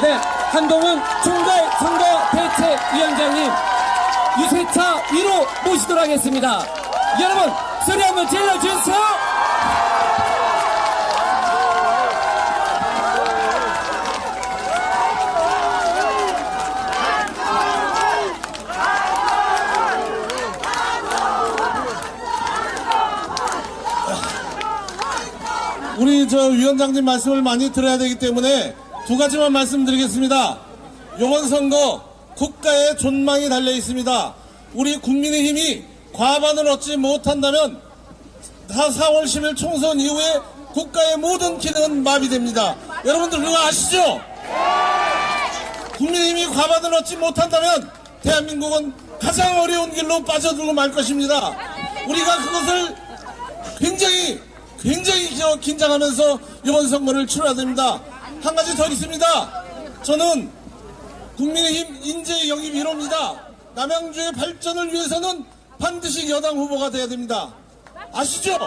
네, 한동훈 총괄선거대책위원장님 유세차 위로 모시도록 하겠습니다. 여러분 소리 한번 질러주세요. 우리 위원장님 말씀을 많이 들어야 되기 때문에 두 가지만 말씀드리겠습니다. 이번 선거 국가의 존망이 달려 있습니다. 우리 국민의힘이 과반을 얻지 못한다면 4월 10일 총선 이후에 국가의 모든 기능은 마비됩니다. 여러분들 그거 아시죠? 국민의힘이 과반을 얻지 못한다면 대한민국은 가장 어려운 길로 빠져들고 말 것입니다. 우리가 그것을 굉장히 긴장하면서 이번 선거를 치러야 됩니다. 한 가지 더 있습니다. 저는 국민의힘 인재 영입 1호입니다. 남양주의 발전을 위해서는 반드시 여당 후보가 돼야 됩니다. 아시죠?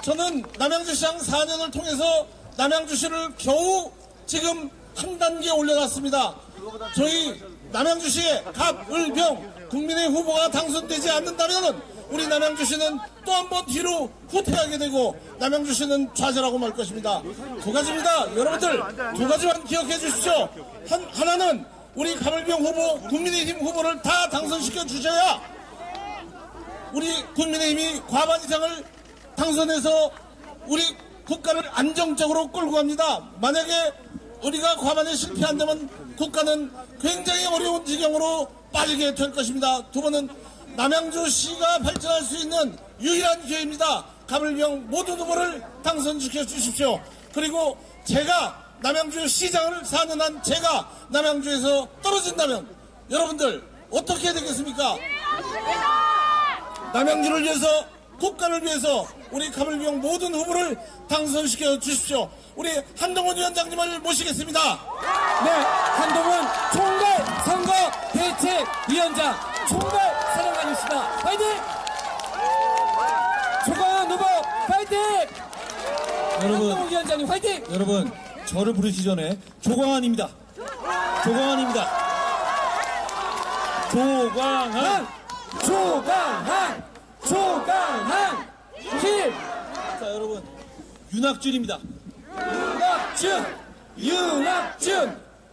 저는 남양주시장 4년을 통해서 남양주시를 겨우 지금 한 단계 올려놨습니다. 저희 남양주시의 갑을병 국민의 후보가 당선되지 않는다면 우리 남양주시는 또 한 번 뒤로 후퇴하게 되고 남양주시는 좌절하고 말 것입니다. 두 가지입니다. 여러분들 두 가지만 기억해 주십시오. 하나는 우리 갑을병 후보 국민의힘 후보를 다 당선시켜 주셔야 우리 국민의힘이 과반 이상을 당선해서 우리 국가를 안정적으로 끌고 갑니다. 만약에 우리가 과반에 실패한다면 국가는 굉장히 어려운 지경으로 빠지게 될 것입니다. 두 번은 남양주시가 발전할 수 있는 유일한 기회입니다. 갑을병 모든 후보를 당선시켜 주십시오. 그리고 제가 남양주 시장을 4년 한 제가 남양주에서 떨어진다면 여러분들 어떻게 되겠습니까? 남양주를 위해서 국가를 위해서 우리 갑을병 모든 후보를 당선시켜 주십시오. 우리 한동훈 위원장님을 모시겠습니다. 네, 한동훈 총괄선거대책위원장 총괄 사령관이십니다. 파이팅! 조광한 후보 파이팅! 한동훈 위원장님 파이팅! 여러분 저를 부르시기 전에 조광한입니다. 조광한 힘! 자 여러분 윤학준입니다.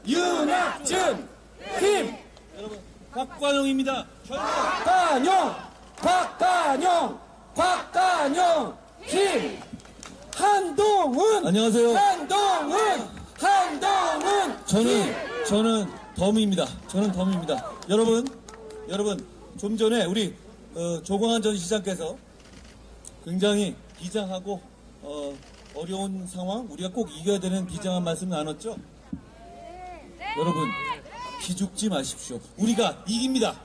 윤학준 힘! 여러분 곽관용입니다. 곽관용 힘! 한동훈! 안녕하세요. 한동훈! 저는 덤입니다. 여러분 좀 전에 우리 조광한 전 시장께서 굉장히 비장하고 어려운 상황, 우리가 꼭 이겨야 되는 비장한 말씀 나눴죠? 여러분 기죽지 마십시오. 우리가 이깁니다.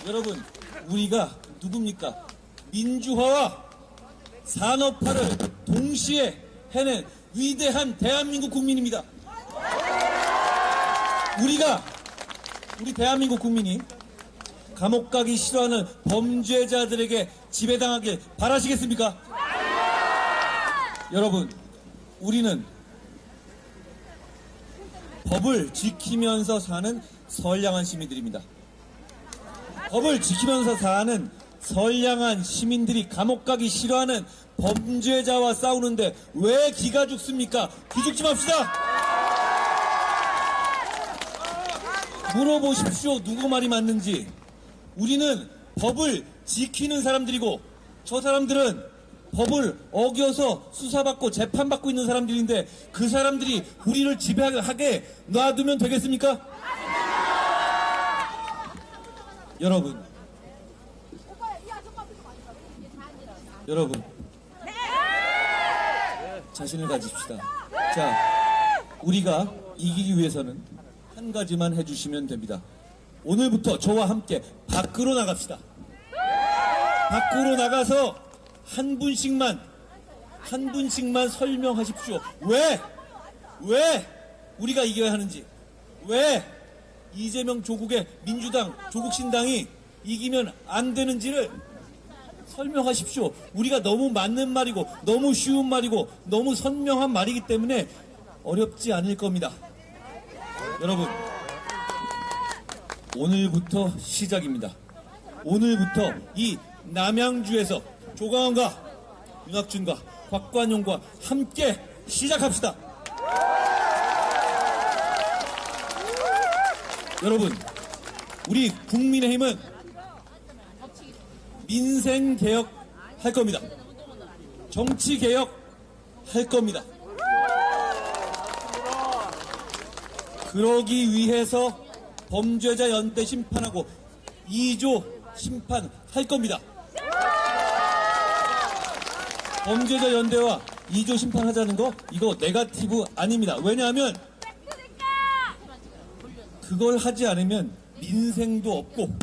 여러분 우리가 누굽니까? 민주화와 산업화를 동시에 해낸 위대한 대한민국 국민입니다. 우리 대한민국 국민이 감옥 가기 싫어하는 범죄자들에게 지배당하길 바라시겠습니까? 여러분, 우리는 법을 지키면서 사는 선량한 시민들입니다. 법을 지키면서 사는 선량한 시민들이 감옥 가기 싫어하는 범죄자와 싸우는데 왜 기가 죽습니까? 기죽지 맙시다. 물어보십시오. 누구 말이 맞는지. 우리는 법을 지키는 사람들이고 저 사람들은 법을 어겨서 수사받고 재판받고 있는 사람들인데 그 사람들이 우리를 지배하게 놔두면 되겠습니까? 여러분 자신을 가집시다. 자, 우리가 이기기 위해서는 한 가지만 해주시면 됩니다. 오늘부터 저와 함께 밖으로 나갑시다. 밖으로 나가서 한 분씩만 설명하십시오. 왜 우리가 이겨야 하는지, 왜 이재명 조국의 민주당, 조국신당이 이기면 안 되는지를 설명하십시오. 우리가 너무 맞는 말이고 너무 쉬운 말이고 너무 선명한 말이기 때문에 어렵지 않을 겁니다. 여러분, 오늘부터 시작입니다. 오늘부터 이 남양주에서 조광원과 윤학준과 곽관용과 함께 시작합시다. 여러분, 우리 국민의힘은 민생개혁 할 겁니다. 정치개혁 할 겁니다. 그러기 위해서 범죄자 연대 심판하고 2조 심판할 겁니다. 범죄자 연대와 2조 심판하자는 거 이거 네거티브 아닙니다. 왜냐하면 그걸 하지 않으면 민생도 없고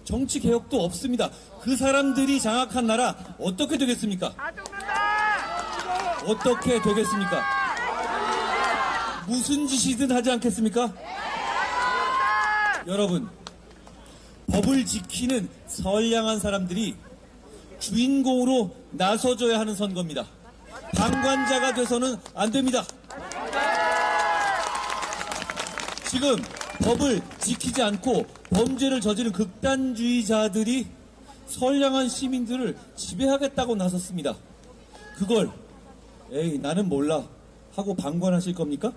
정치 개혁도 없습니다. 그 사람들이 장악한 나라 어떻게 되겠습니까? 어떻게 되겠습니까? 무슨 짓이든 하지 않겠습니까? 여러분, 법을 지키는 선량한 사람들이 주인공으로 나서줘야 하는 선거입니다. 방관자가 돼서는 안 됩니다. 지금 법을 지키지 않고 범죄를 저지른 극단주의자들이 선량한 시민들을 지배하겠다고 나섰습니다. 그걸 에이 나는 몰라 하고 방관하실 겁니까?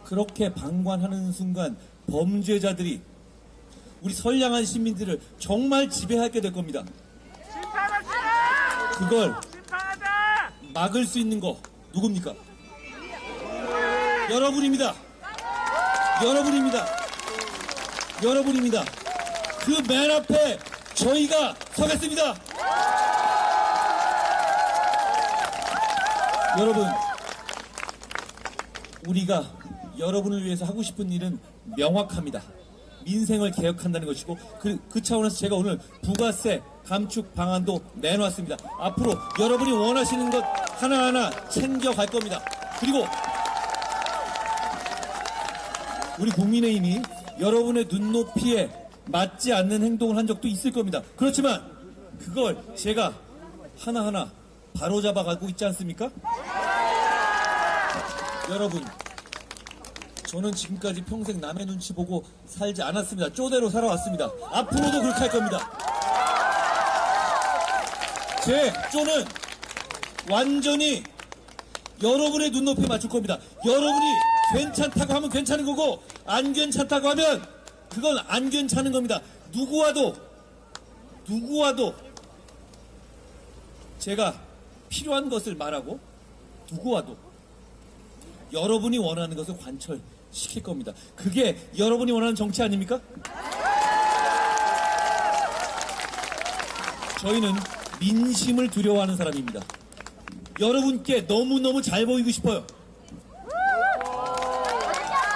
그렇게 방관하는 순간 범죄자들이 우리 선량한 시민들을 정말 지배하게 될 겁니다. 그걸 막을 수 있는 거 누굽니까? 여러분입니다. 여러분입니다. 여러분입니다. 그 맨 앞에 저희가 서겠습니다. 여러분, 우리가 여러분을 위해서 하고 싶은 일은 명확합니다. 민생을 개혁한다는 것이고 그 차원에서 제가 오늘 부가세 감축 방안도 내놓았습니다. 앞으로 여러분이 원하시는 것 하나하나 챙겨갈 겁니다. 그리고 우리 국민의힘이 여러분의 눈높이에 맞지 않는 행동을 한 적도 있을 겁니다. 그렇지만 그걸 제가 하나하나 바로잡아가고 있지 않습니까? 여러분, 저는 지금까지 평생 남의 눈치 보고 살지 않았습니다. 쪼대로 살아왔습니다. 앞으로도 그렇게 할 겁니다. 제 쪼는 완전히 여러분의 눈높이에 맞출 겁니다. 여러분이 괜찮다고 하면 괜찮은 거고 안 괜찮다고 하면 그건 안 괜찮은 겁니다. 누구와도 제가 필요한 것을 말하고 누구와도 여러분이 원하는 것을 관철시킬 겁니다. 그게 여러분이 원하는 정치 아닙니까? 저희는 민심을 두려워하는 사람입니다. 여러분께 너무너무 잘 보이고 싶어요.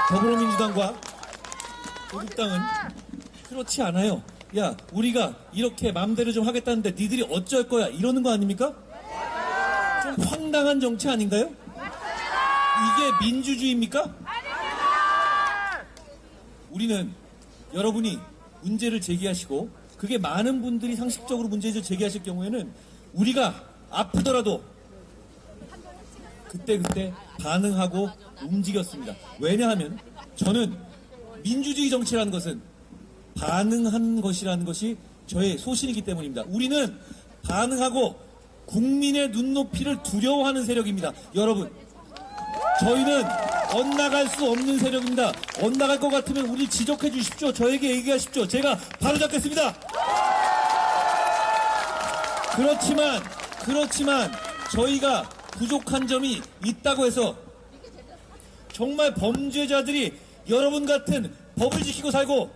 더불어민주당과 조국당은 그렇지 않아요. 야, 우리가 이렇게 마음대로 좀 하겠다는데 니들이 어쩔 거야 이러는 거 아닙니까? 좀 황당한 정치 아닌가요? 이게 민주주의입니까? 우리는 여러분이 문제를 제기하시고 그게 많은 분들이 상식적으로 문제를 제기하실 경우에는 우리가 아프더라도 그때 반응하고 움직였습니다. 왜냐하면 저는 민주주의 정치라는 것은 반응하는 것이라는 것이 저의 소신이기 때문입니다. 우리는 반응하고 국민의 눈높이를 두려워하는 세력입니다. 여러분, 저희는 엇나갈 수 없는 세력입니다. 엇나갈 것 같으면 우리 지적해 주십시오. 저에게 얘기하십시오. 제가 바로잡겠습니다. 그렇지만 저희가 부족한 점이 있다고 해서 정말 범죄자들이 여러분 같은 법을 지키고 살고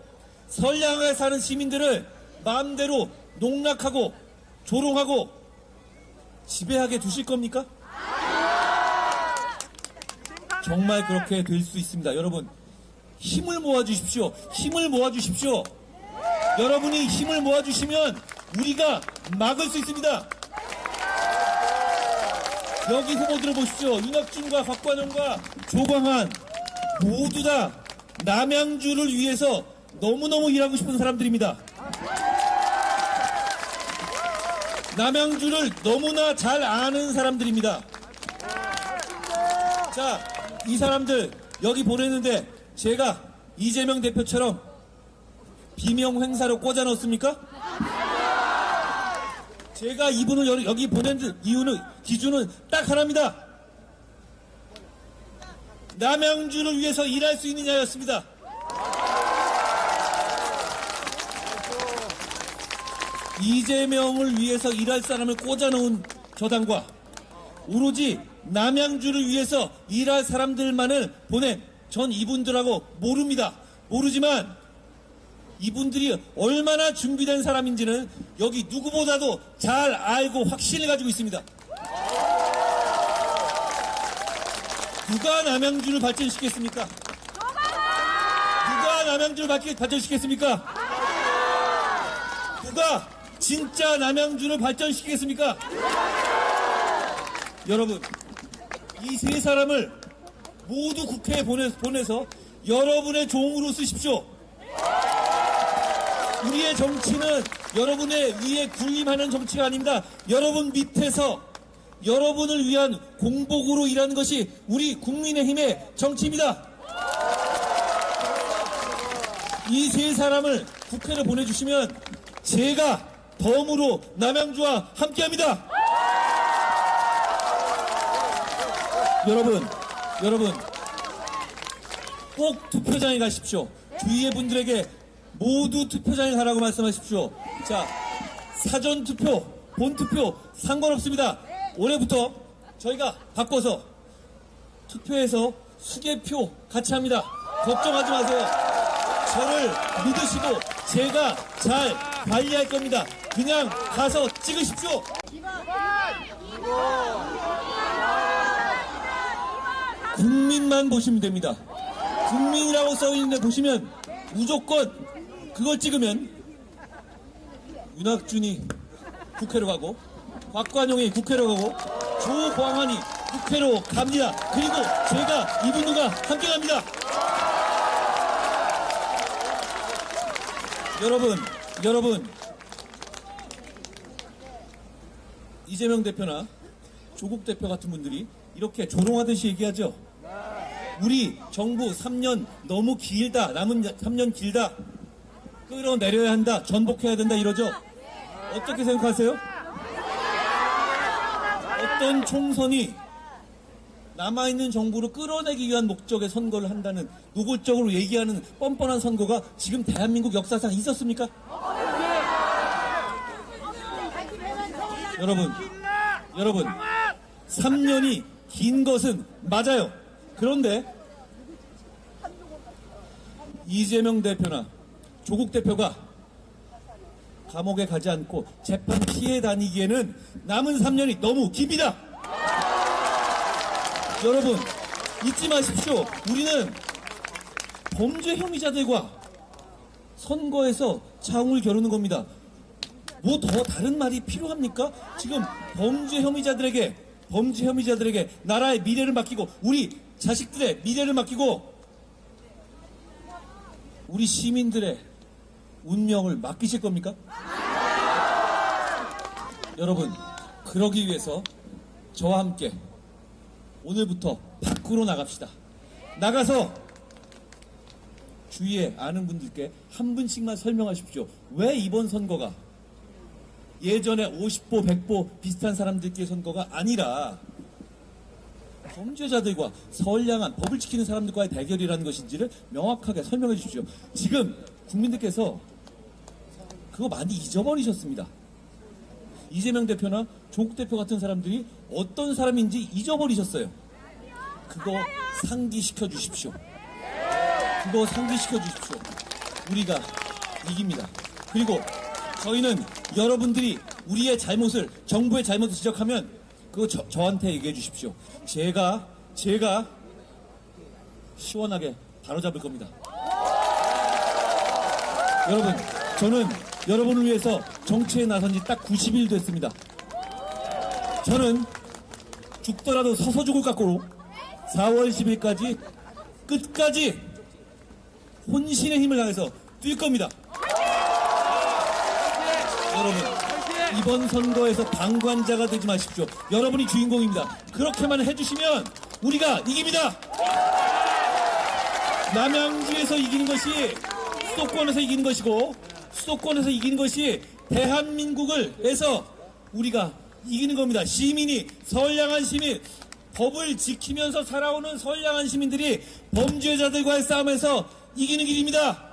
선량하게 사는 시민들을 마음대로 농락하고 조롱하고 지배하게 두실 겁니까? 정말 그렇게 될 수 있습니다. 여러분, 힘을 모아주십시오. 힘을 모아주십시오. 여러분이 힘을 모아주시면 우리가 막을 수 있습니다. 여기 후보들을 보십시오. 윤학준과 곽관영과 조광한 모두 다 남양주를 위해서 너무너무 일하고 싶은 사람들입니다. 남양주를 너무나 잘 아는 사람들입니다. 자, 이 사람들 여기 보냈는데 제가 이재명 대표처럼 비명 행사로 꽂아 넣었습니까? 제가 이분을 여기 보낸 이유는, 기준은 딱 하나입니다. 남양주를 위해서 일할 수 있느냐였습니다. 이재명을 위해서 일할 사람을 꽂아놓은 저당과 오로지 남양주를 위해서 일할 사람들만을 보낸 전 이분들하고 모릅니다. 모르지만 이분들이 얼마나 준비된 사람인지는 여기 누구보다도 잘 알고 확신을 가지고 있습니다. 누가 남양주를 발전시켰습니까? 누가 남양주를 발전시켰습니까? 누가 진짜 남양주를 발전시키겠습니까? 여러분, 이 세 사람을 모두 국회에 보내서 여러분의 종으로 쓰십시오. 우리의 정치는 여러분의 위에 군림하는 정치가 아닙니다. 여러분 밑에서 여러분을 위한 공복으로 일하는 것이 우리 국민의힘의 정치입니다. 이 세 사람을 국회로 보내주시면 제가 덤으로 남양주와 함께합니다. 여러분 꼭 투표장에 가십시오. 주위의 분들에게 모두 투표장에 가라고 말씀하십시오. 자, 사전투표, 본투표 상관없습니다. 올해부터 저희가 바꿔서 투표해서 수개표 같이 합니다. 걱정하지 마세요. 저를 믿으시고 제가 잘 관리할 겁니다. 그냥 가서 찍으십시오. 국민만 보시면 됩니다. 국민이라고 써있는데 보시면 무조건 그걸 찍으면 윤학준이 국회로 가고 곽관용이 국회로 가고 조광환이 국회로 갑니다. 그리고 제가 이분들과 함께 갑니다. 여러분 이재명 대표나 조국 대표 같은 분들이 이렇게 조롱하듯이 얘기하죠. 우리 정부 3년 너무 길다. 남은 3년 길다. 끌어내려야 한다. 전복해야 된다. 이러죠. 어떻게 생각하세요? 어떤 총선이 남아있는 정부를 끌어내기 위한 목적의 선거를 한다는 노골적으로 얘기하는 뻔뻔한 선거가 지금 대한민국 역사상 있었습니까? 여러분 3년이 긴 것은 맞아요. 그런데 이재명 대표나 조국 대표가 감옥에 가지 않고 재판 피해 다니기에는 남은 3년이 너무 깁니다. 여러분 잊지 마십시오. 우리는 범죄 혐의자들과 선거에서 차웅을 겨루는 겁니다. 뭐 더 다른 말이 필요합니까? 지금 범죄 혐의자들에게 나라의 미래를 맡기고 우리 자식들의 미래를 맡기고 우리 시민들의 운명을 맡기실 겁니까? 여러분, 그러기 위해서 저와 함께 오늘부터 밖으로 나갑시다. 나가서 주위에 아는 분들께 한 분씩만 설명하십시오. 왜 이번 선거가 예전에 50보, 100보 비슷한 사람들끼리 선거가 아니라 범죄자들과 선량한 법을 지키는 사람들과의 대결이라는 것인지를 명확하게 설명해 주십시오. 지금 국민들께서 그거 많이 잊어버리셨습니다. 이재명 대표나 조국 대표 같은 사람들이 어떤 사람인지 잊어버리셨어요. 그거 상기시켜 주십시오. 우리가 이깁니다. 그리고 저희는 여러분들이 우리의 잘못을, 정부의 잘못을 지적하면 그거 저한테 얘기해 주십시오. 제가 시원하게 바로잡을 겁니다. 여러분, 저는 여러분을 위해서 정치에 나선 지 딱 90일 됐습니다. 저는 죽더라도 서서 죽을 각오로 4월 10일까지 끝까지 혼신의 힘을 다해서 뛸 겁니다. 여러분, 이번 선거에서 방관자가 되지 마십시오. 여러분이 주인공입니다. 그렇게만 해주시면 우리가 이깁니다. 남양주에서 이기는 것이 수도권에서 이기는 것이고, 수도권에서 이기는 것이 대한민국에서 우리가 이기는 겁니다. 시민이, 선량한 시민, 법을 지키면서 살아오는 선량한 시민들이 범죄자들과의 싸움에서 이기는 길입니다.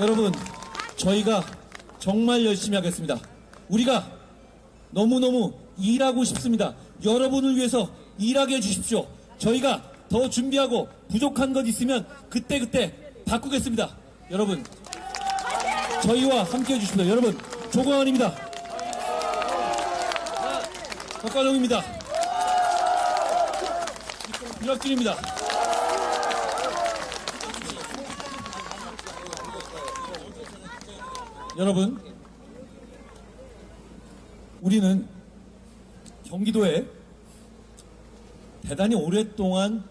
여러분, 저희가 정말 열심히 하겠습니다. 우리가 너무너무 일하고 싶습니다. 여러분을 위해서 일하게 해주십시오. 저희가 더 준비하고 부족한 것 있으면 그때그때 바꾸겠습니다. 여러분, 저희와 함께 해주십시오. 여러분, 조광환입니다. 박관홍입니다. 유학진입니다. 여러분, 우리는 경기도에 대단히 오랫동안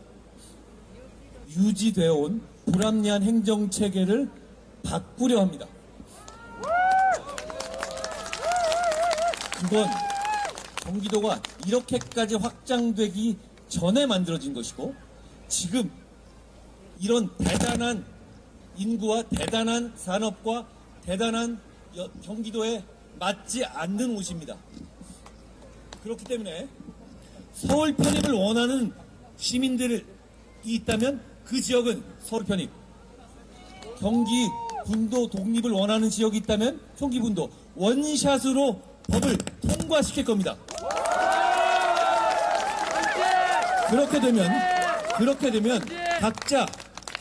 유지되어 온 불합리한 행정체계를 바꾸려 합니다. 그건 경기도가 이렇게까지 확장되기 전에 만들어진 것이고, 지금 이런 대단한 인구와 대단한 산업과 대단한 경기도에 맞지 않는 옷입니다. 그렇기 때문에 서울 편입을 원하는 시민들이 있다면 그 지역은 서울 편입, 경기 분도 독립을 원하는 지역이 있다면 경기 분도, 원샷으로 법을 통과시킬 겁니다. 그렇게 되면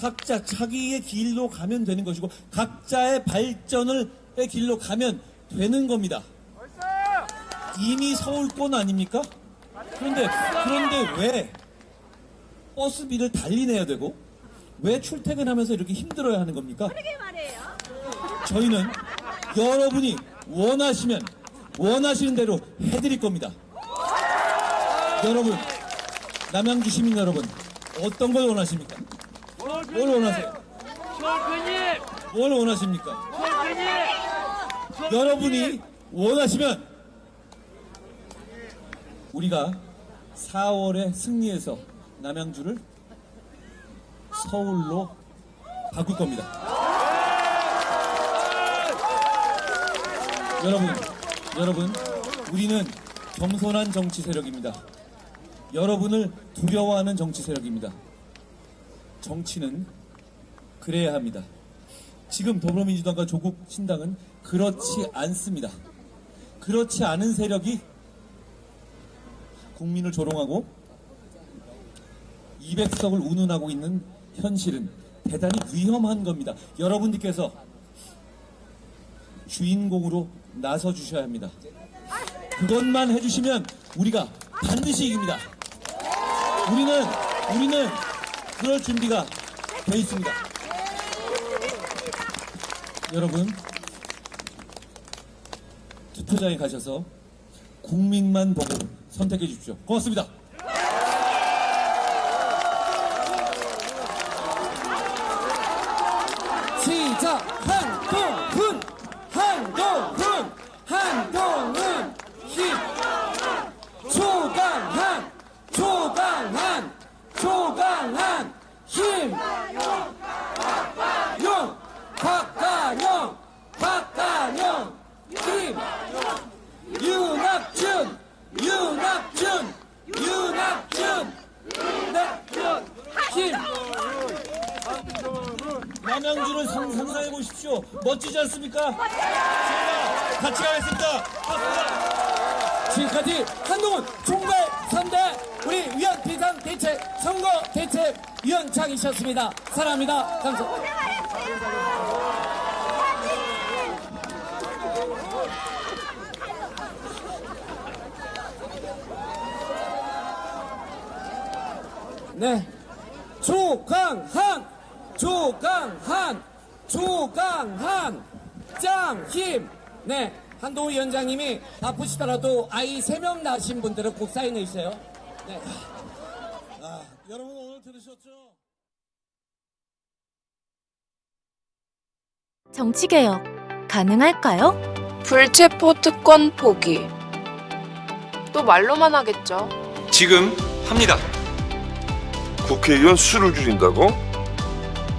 각자 자기의 길로 가면 되는 것이고, 각자의 발전의 길로 가면 되는 겁니다. 이미 서울권 아닙니까? 그런데 왜 버스비를 달리 내야 되고, 왜 출퇴근하면서 이렇게 힘들어야 하는 겁니까? 그러게 말이에요. 저희는 여러분이 원하시는 대로 해드릴 겁니다. 여러분, 남양주 시민 여러분, 어떤 걸 원하십니까? 뭘 원하세요? 뭘 원하십니까? 여러분이 원하시면 우리가 4월에 승리해서 남양주를 서울로 바꿀 겁니다. 여러분, 우리는 겸손한 정치 세력입니다. 여러분을 두려워하는 정치 세력입니다. 정치는 그래야 합니다. 지금 더불어민주당과 조국신당은 그렇지 않습니다. 그렇지 않은 세력이 국민을 조롱하고 200석을 운운하고 있는 현실은 대단히 위험한 겁니다. 여러분들께서 주인공으로 나서 주셔야 합니다. 그것만 해주시면 우리가 반드시 이깁니다. 우리는 그럴 준비가 되어 있습니다. 여러분, 투표장에 가셔서 국민만 보고 선택해 주십시오. 고맙습니다. 시작! 한동훈 힘! 조강한 힘! 박가영 힘! 윤학준 힘! 남양주를 상상해 보십시오. 멋지지 않습니까? 제가 같이 가겠습니다. 고맙습니다. 지금까지 한동훈 총괄 3대 우리 위원 비상 대책 선거 대책 위원장이셨습니다. 사랑합니다. 감사합니다. 네, 조강한 짱힘. 네, 한동훈 위원장님이 바쁘시더라도 아이 3명 낳으신 분들은 꼭 사인해 주세요. 네. 여러분 오늘 들으셨죠? 정치개혁 가능할까요? 불체포 특권 포기. 또 말로만 하겠죠. 지금 합니다. 국회의원 수를 줄인다고?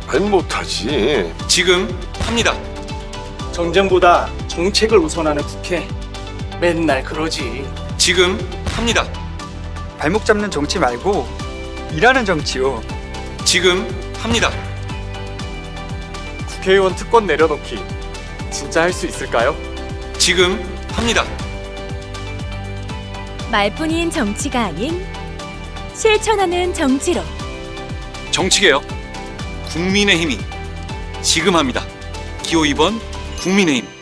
아니 못하지. 지금 합니다. 정쟁보다 정책을 우선하는 국회. 맨날 그러지. 지금 합니다. 발목 잡는 정치 말고 일하는 정치요. 지금 합니다. 국회의원 특권 내려놓기 진짜 할 수 있을까요? 지금 합니다. 말뿐인 정치가 아닌 실천하는 정치로 정치개혁 국민의힘이 지금 합니다. 기호 2번 국민의힘.